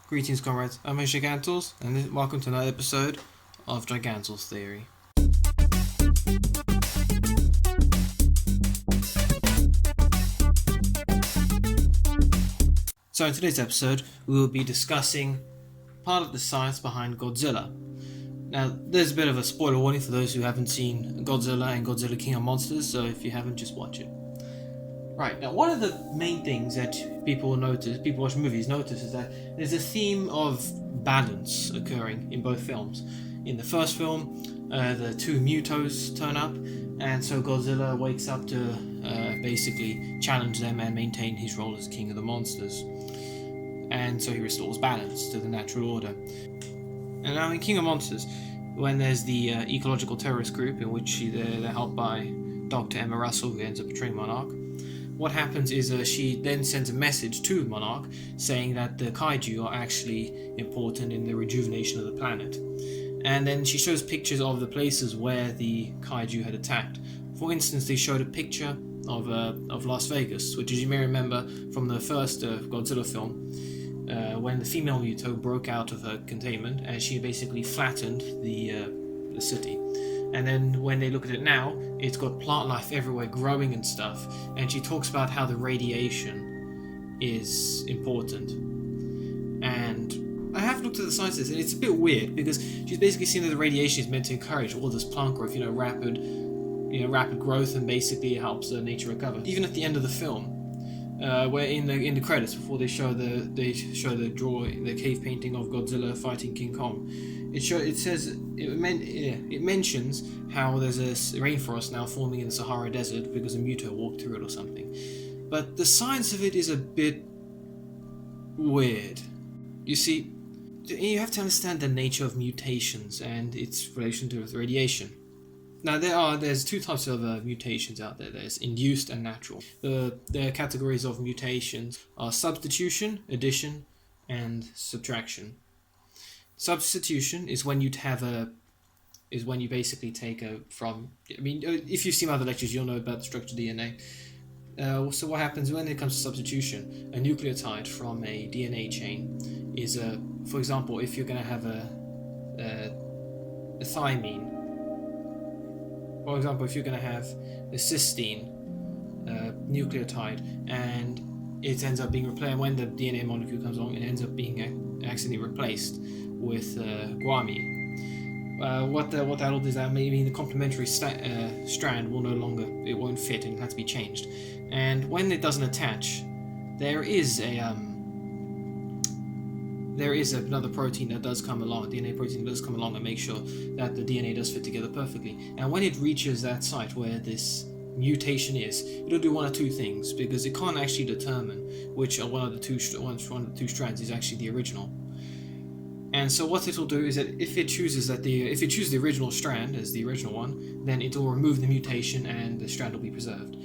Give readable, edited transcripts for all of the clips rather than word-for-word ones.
Greetings, comrades. I'm Gigantles, and welcome to another episode of Gigantles Theory. So, in today's episode, we will be discussing part of the science behind Godzilla. Now, there's a bit of a spoiler warning for those who haven't seen Godzilla and Godzilla King of Monsters, so if you haven't, just watch it. Right, now one of the main things that people watching movies notice, is that there's a theme of balance occurring in both films. In the first film, the two Mutos turn up, and so Godzilla wakes up to basically challenge them and maintain his role as king of the monsters. And so he restores balance to the natural order. And now in King of Monsters, when there's the ecological terrorist group in which they're helped by Dr. Emma Russell, who ends up betraying Monarch, what happens is she then sends a message to Monarch saying that the kaiju are actually important in the rejuvenation of the planet. And then she shows pictures of the places where the kaiju had attacked. For instance, they showed a picture of Las Vegas, which, as you may remember from the first Godzilla film, when the female Muto broke out of her containment and she basically flattened the city. And then when they look at it now, it's got plant life everywhere growing and stuff. And she talks about how the radiation is important. And I have looked at the science of this, and it's a bit weird because she's basically saying that the radiation is meant to encourage all this plant growth, rapid growth, and basically it helps nature recover. Even at the end of the film, where in the credits before they show the cave painting of Godzilla fighting King Kong, it mentions how there's a rainforest now forming in the Sahara Desert because a Muto walked through it or something. But the science of it is a bit weird. You see, you have to understand the nature of mutations and its relation to radiation. Now there's two types of mutations out there. There's induced and natural. The categories of mutations are substitution, addition, and subtraction. Substitution is when you basically take if you've seen other lectures, you'll know about the structure of DNA. So what happens when it comes to substitution? A nucleotide from a DNA chain is for example, if you're going to have a thymine. For example, if you're going to have a cysteine nucleotide and it ends up being replaced, when the DNA molecule comes along, it ends up being accidentally replaced with guanine. What that'll do is that maybe the complementary strand will no longer, it won't fit and it has to be changed. And when it doesn't attach, there is another protein that does come along, DNA protein that does come along and make sure that the DNA does fit together perfectly. And when it reaches that site where this mutation is, it'll do one of two things, because it can't actually determine which one of the two strands is actually the original. And so what it'll do is that if it chooses the original strand as the original one, then it will remove the mutation and the strand will be preserved.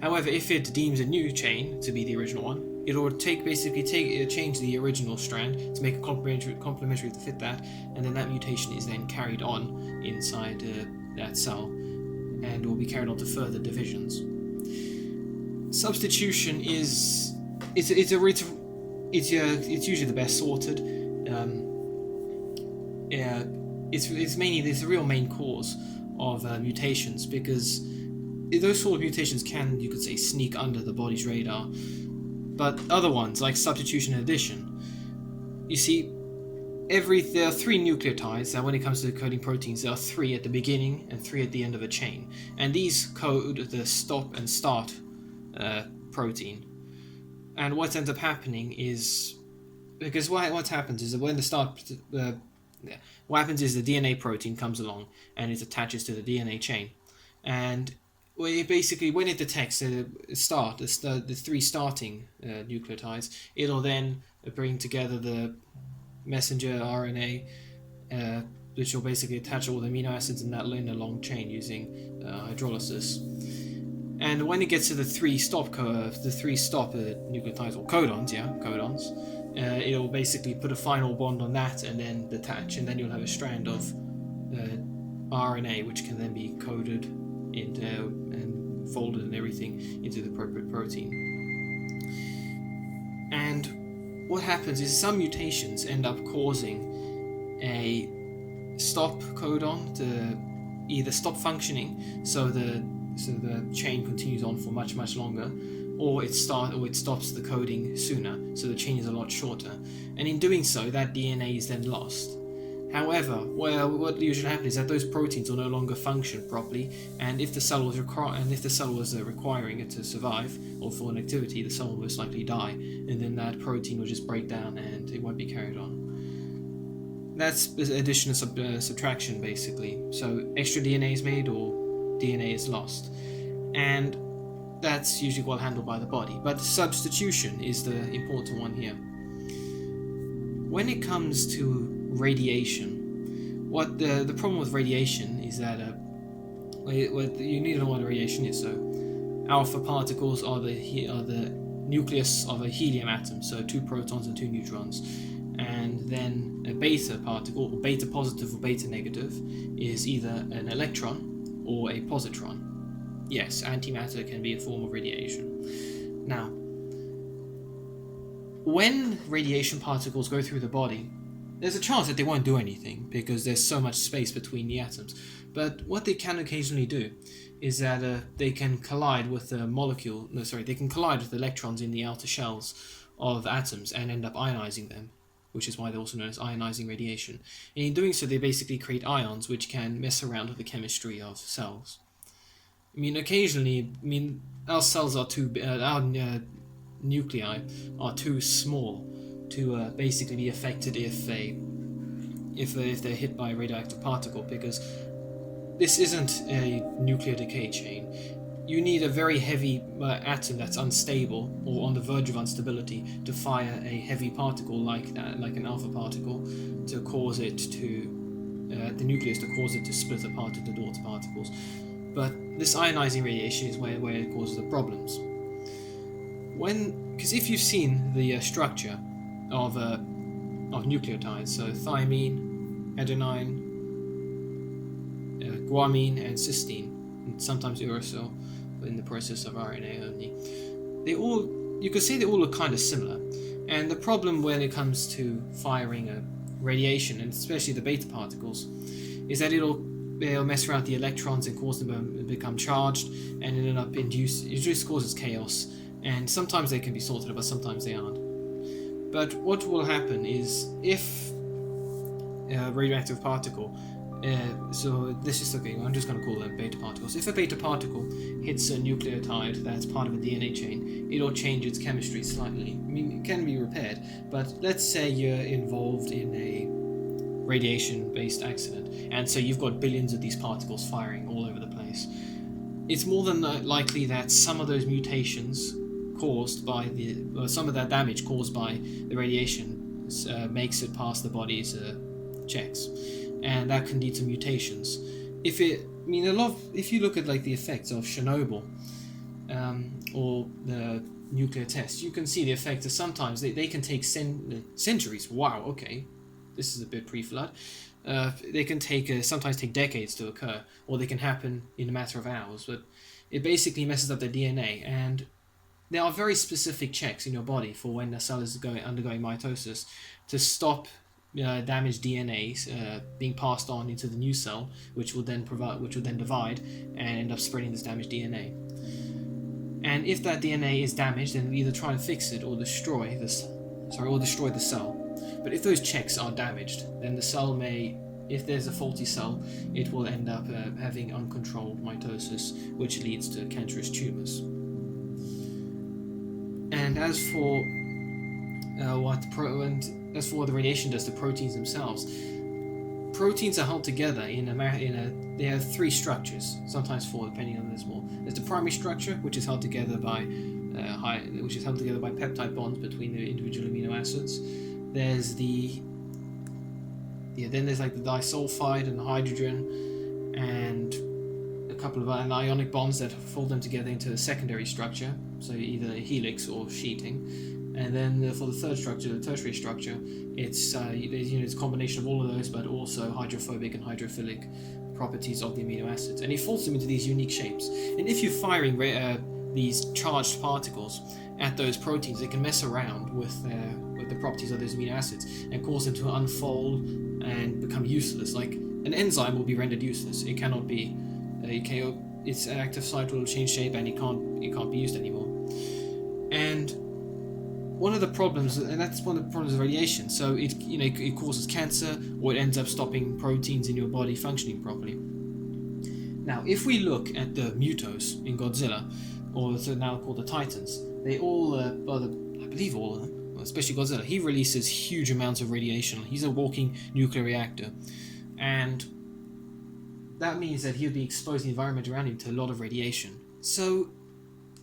However, if it deems a new chain to be the original one, it will change the original strand to make a complementary to fit that, and then that mutation is then carried on inside that cell, and will be carried on to further divisions. Substitution it's usually the best sorted. It's the real main cause of mutations, because those sort of mutations can, you could say, sneak under the body's radar. But other ones, like substitution and addition, you see, there are three nucleotides that, when it comes to coding proteins, there are three at the beginning and three at the end of a chain. And these code the stop and start protein. And what ends up happening is, because what happens is that when what happens is the DNA protein comes along and it attaches to the DNA chain. And basically, when it detects the three starting nucleotides, it'll then bring together the messenger RNA, which will basically attach all the amino acids in a long chain using hydrolysis. And when it gets to the three stop nucleotides, or codons, it'll basically put a final bond on that and then detach, and then you'll have a strand of RNA, which can then be coded into and folded and everything into the appropriate protein. And what happens is some mutations end up causing a stop codon to either stop functioning, so the chain continues on for much longer, or it stops the coding sooner, so the chain is a lot shorter. And in doing so, that DNA is then lost. However, what usually happens is that those proteins will no longer function properly, and if the cell was requiring it to survive or for an activity, the cell will most likely die, and then that protein will just break down and it won't be carried on. That's addition and subtraction, basically. So extra DNA is made or DNA is lost, and that's usually well handled by the body. But substitution is the important one here. When it comes to radiation, what the problem with radiation is that you need to know what radiation is. So alpha particles are the nucleus of a helium atom, so 2 protons and 2 neutrons. And then a beta particle, or beta positive or beta negative, is either an electron or a positron. Yes, antimatter can be a form of radiation. Now, when radiation particles go through the body, there's a chance that they won't do anything because there's so much space between the atoms. But what they can occasionally do is that they can collide with they can collide with electrons in the outer shells of atoms and end up ionizing them, which is why they're also known as ionizing radiation. And in doing so, they basically create ions which can mess around with the chemistry of cells. I mean, occasionally, our cells are our nuclei are too small to basically be affected if they're hit by a radioactive particle, because this isn't a nuclear decay chain. You need a very heavy atom that's unstable or on the verge of instability to fire a heavy particle like that, like an alpha particle, to cause it to the nucleus to cause it to split apart into daughter particles. But this ionizing radiation is where it causes the problems. Because if you've seen the structure of nucleotides, so thymine, adenine, guanine, and cysteine, and sometimes uracil in the process of RNA only, you could say they all look kind of similar. And the problem when it comes to firing a radiation, and especially the beta particles, is that it'll mess around the electrons and cause them to become charged, and end up it just causes chaos. And sometimes they can be sorted, but sometimes they aren't. But what will happen is if a radioactive particle, I'm just going to call them beta particles. If a beta particle hits a nucleotide that's part of a DNA chain, it'll change its chemistry slightly. I mean, it can be repaired, but let's say you're involved in a radiation-based accident, and so you've got billions of these particles firing all over the place. It's more than likely that some of those mutations caused by some of that damage caused by the radiation makes it past the body's checks, and that can lead to mutations. If you look at like the effects of Chernobyl or the nuclear tests, you can see the effect of sometimes they can take centuries. Wow, okay, this is a bit pre-flood. They can sometimes take decades to occur, or they can happen in a matter of hours. But it basically messes up the DNA, and there are very specific checks in your body for when the cell is undergoing mitosis to stop damaged DNA being passed on into the new cell, which will then divide and end up spreading this damaged DNA. And if that DNA is damaged, then either try and fix it or destroy the cell. But if those checks are damaged, then the cell if there's a faulty cell, it will end up having uncontrolled mitosis, which leads to cancerous tumors. And as for what the radiation does to proteins themselves, proteins are held together they have 3 structures, sometimes 4 depending on this more. There's the primary structure, which is held together by peptide bonds between the individual amino acids. There's then there's like the disulfide and the hydrogen, and a couple of ionic bonds that fold them together into a secondary structure, so either a helix or sheeting. And then for the third structure, the tertiary structure, it's a combination of all of those, but also hydrophobic and hydrophilic properties of the amino acids, and he folds them into these unique shapes. And if you're firing these charged particles at those proteins, they can mess around with the properties of those amino acids and cause them to unfold and become useless. Like an enzyme will be rendered useless. It cannot be. Its active site will change shape and it can't be used anymore. And one of the problems, and that's one of the problems of radiation. So it causes cancer, or it ends up stopping proteins in your body functioning properly. Now, if we look at the Mutos in Godzilla, or so now called the Titans, they all, I believe all of them, especially Godzilla, he releases huge amounts of radiation. He's a walking nuclear reactor, and that means that he'll be exposing the environment around him to a lot of radiation. So,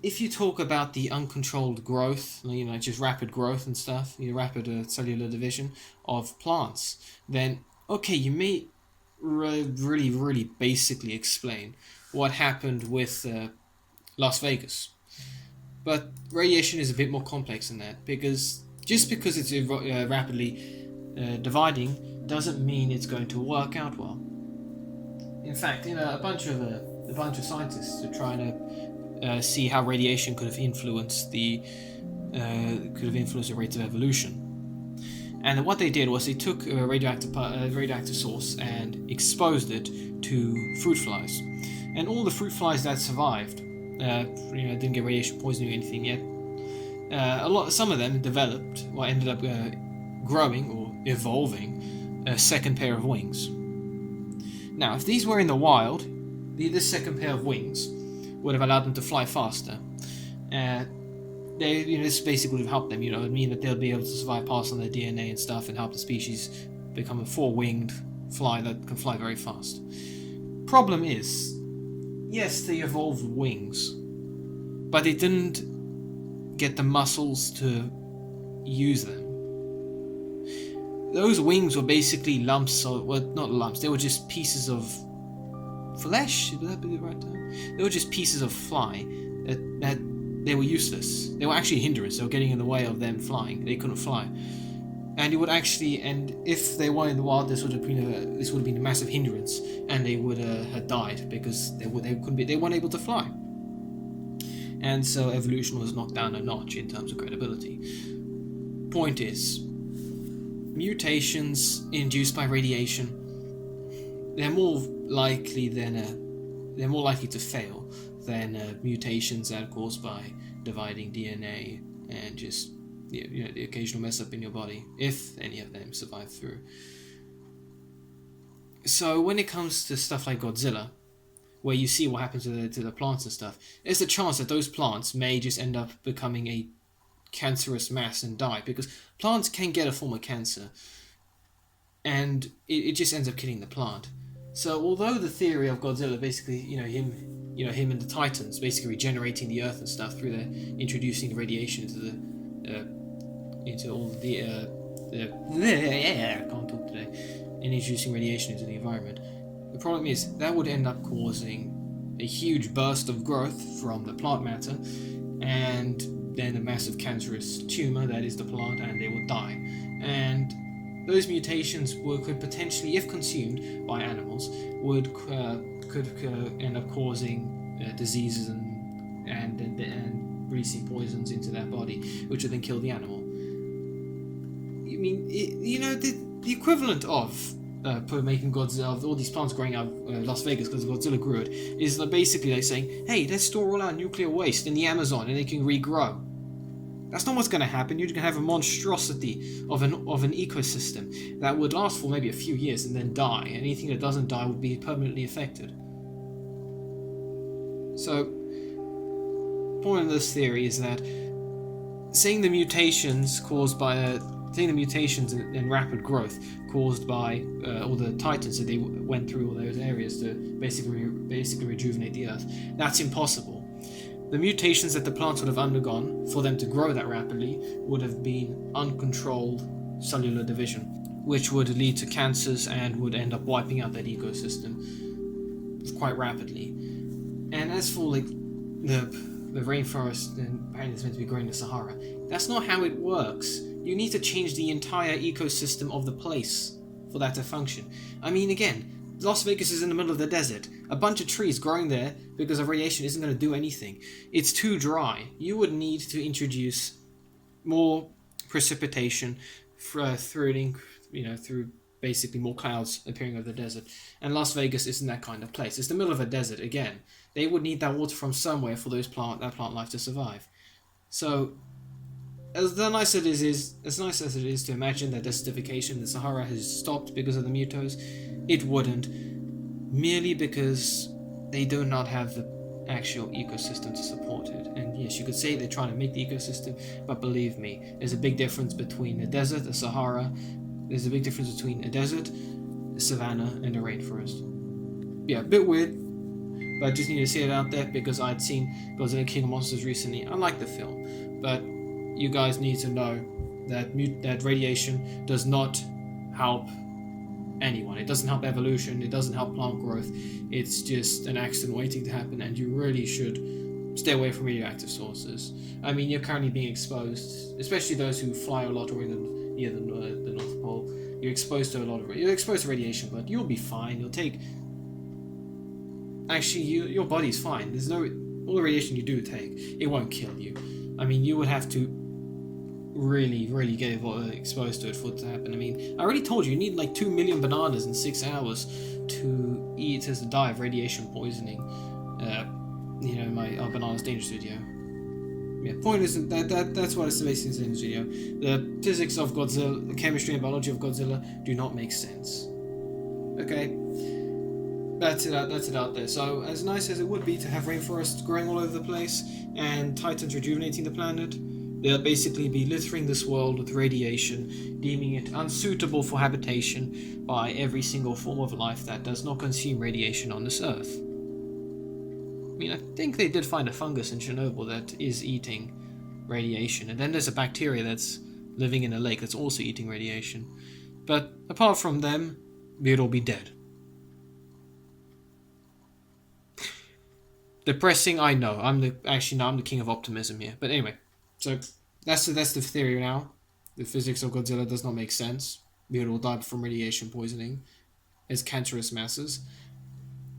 if you talk about the uncontrolled growth, just rapid growth and stuff, rapid cellular division of plants, then okay, you may really basically explain what happened with Las Vegas. But radiation is a bit more complex than that, because just because it's rapidly dividing doesn't mean it's going to work out well. In fact, a bunch of scientists are trying to see how radiation could have influenced the rate of evolution. And what they did was they took a radioactive source and exposed it to fruit flies, and all the fruit flies that survived, didn't get radiation poisoning or anything yet. Some of them ended up growing or evolving a second pair of wings. Now, if these were in the wild, this second pair of wings would have allowed them to fly faster. This basically would have helped them. It would mean that they'll be able to survive, pass on their DNA and stuff, and help the species become a four-winged fly that can fly very fast. Problem is, yes, they evolved wings, but they didn't get the muscles to use them. Those wings were basically lumps of, well, not lumps, they were just pieces of flesh, would that be the right term? They were just pieces of fly that they were useless. They were actually a hindrance. They were getting in the way of them flying. They couldn't fly. And if they were in the wild, this would have been a massive hindrance, and they would have died because they weren't able to fly. And so evolution was knocked down a notch in terms of credibility. Point is, mutations induced by radiation, they're more likely to fail than mutations that are caused by dividing DNA and just the occasional mess up in your body, if any of them survive through. So when it comes to stuff like Godzilla, where you see what happens to the plants and stuff, there's a chance that those plants may just end up becoming a cancerous mass and die, because plants can get a form of cancer, and it just ends up killing the plant. So although the theory of Godzilla, basically, him and the Titans basically regenerating the Earth and stuff through introducing the radiation into all the I can't talk today, and introducing radiation into the environment. The problem is that would end up causing a huge burst of growth from the plant matter, and then a massive cancerous tumor that is the plant, and they will die. And those mutations could potentially, if consumed by animals, could end up causing diseases and releasing poisons into their body, which would then kill the animal. The equivalent of making Godzilla, of all these plants growing out of Las Vegas because Godzilla grew it, is basically like saying, hey, let's store all our nuclear waste in the Amazon and they can regrow. That's not what's going to happen. You're going to have a monstrosity of an ecosystem that would last for maybe a few years and then die. Anything that doesn't die would be permanently affected. So, point of this theory is that seeing the mutations and rapid growth caused by all the Titans that they went through all those areas to basically rejuvenate the Earth, that's impossible. The mutations that the plants would have undergone for them to grow that rapidly would have been uncontrolled cellular division, which would lead to cancers and would end up wiping out that ecosystem quite rapidly. And as for the rainforest, and apparently it's meant to be growing in the Sahara, that's not how it works. You need to change the entire ecosystem of the place for that to function. I mean, again, Las Vegas is in the middle of the desert. A bunch of trees growing there because of radiation isn't going to do anything. It's too dry. You would need to introduce more precipitation through basically more clouds appearing over the desert. And Las Vegas isn't that kind of place. It's the middle of a desert again. They would need that water from somewhere for that plant life to survive. So, as nice as it is to imagine that desertification, the Sahara has stopped because of the mutos, it wouldn't, merely because they do not have the actual ecosystem to support it. And yes, you could say they're trying to make the ecosystem, but believe me, there's a big difference between a desert, a Sahara. There's a big difference between a desert, a savanna, and a rainforest. Yeah, a bit weird, but I just need to say it out there because I'd seen Godzilla King of Monsters recently. I like the film, but you guys need to know that radiation does not help anyone. It doesn't help evolution. It doesn't help plant growth. It's just an accident waiting to happen, and you really should stay away from radioactive sources. I mean, you're currently being exposed, especially those who fly a lot or near the North Pole. You're exposed to radiation, but you'll be fine. You'll take. Actually, your body's fine. There's no all the radiation you do take. It won't kill you. I mean, you would have to really get exposed to it for it to happen. I mean, I already told you need like 2 million bananas in 6 hours to die of radiation poisoning. In my Bananas Dangerous video. Yeah, point isn't that's what it's basically saying in this video. The physics of Godzilla, the chemistry and biology of Godzilla do not make sense. Okay, that's it out there. So as nice as it would be to have rainforests growing all over the place and titans rejuvenating the planet, they'll basically be littering this world with radiation, deeming it unsuitable for habitation by every single form of life that does not consume radiation on this Earth. I mean, I think they did find a fungus in Chernobyl that is eating radiation, and then there's a bacteria that's living in a lake that's also eating radiation. But apart from them, we'd all be dead. Depressing, I know. I'm the king of optimism here. But anyway, so that's the theory now. The physics of Godzilla does not make sense. We would all die from radiation poisoning as cancerous masses.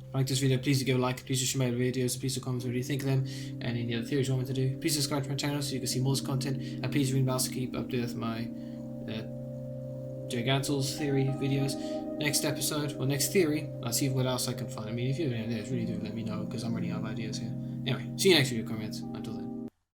If you like this video, please do give a like, please do share my videos, please do comment what you think of them, and any other theories you want me to do. Please subscribe to my channel so you can see more content, and please ring bells to keep up to date with my Giganto's theory videos. Next episode, or next theory, I'll see what else I can find. I mean, if you have any ideas, really do let me know, because I'm running out of ideas here. Anyway, see you next video, comments. Until then.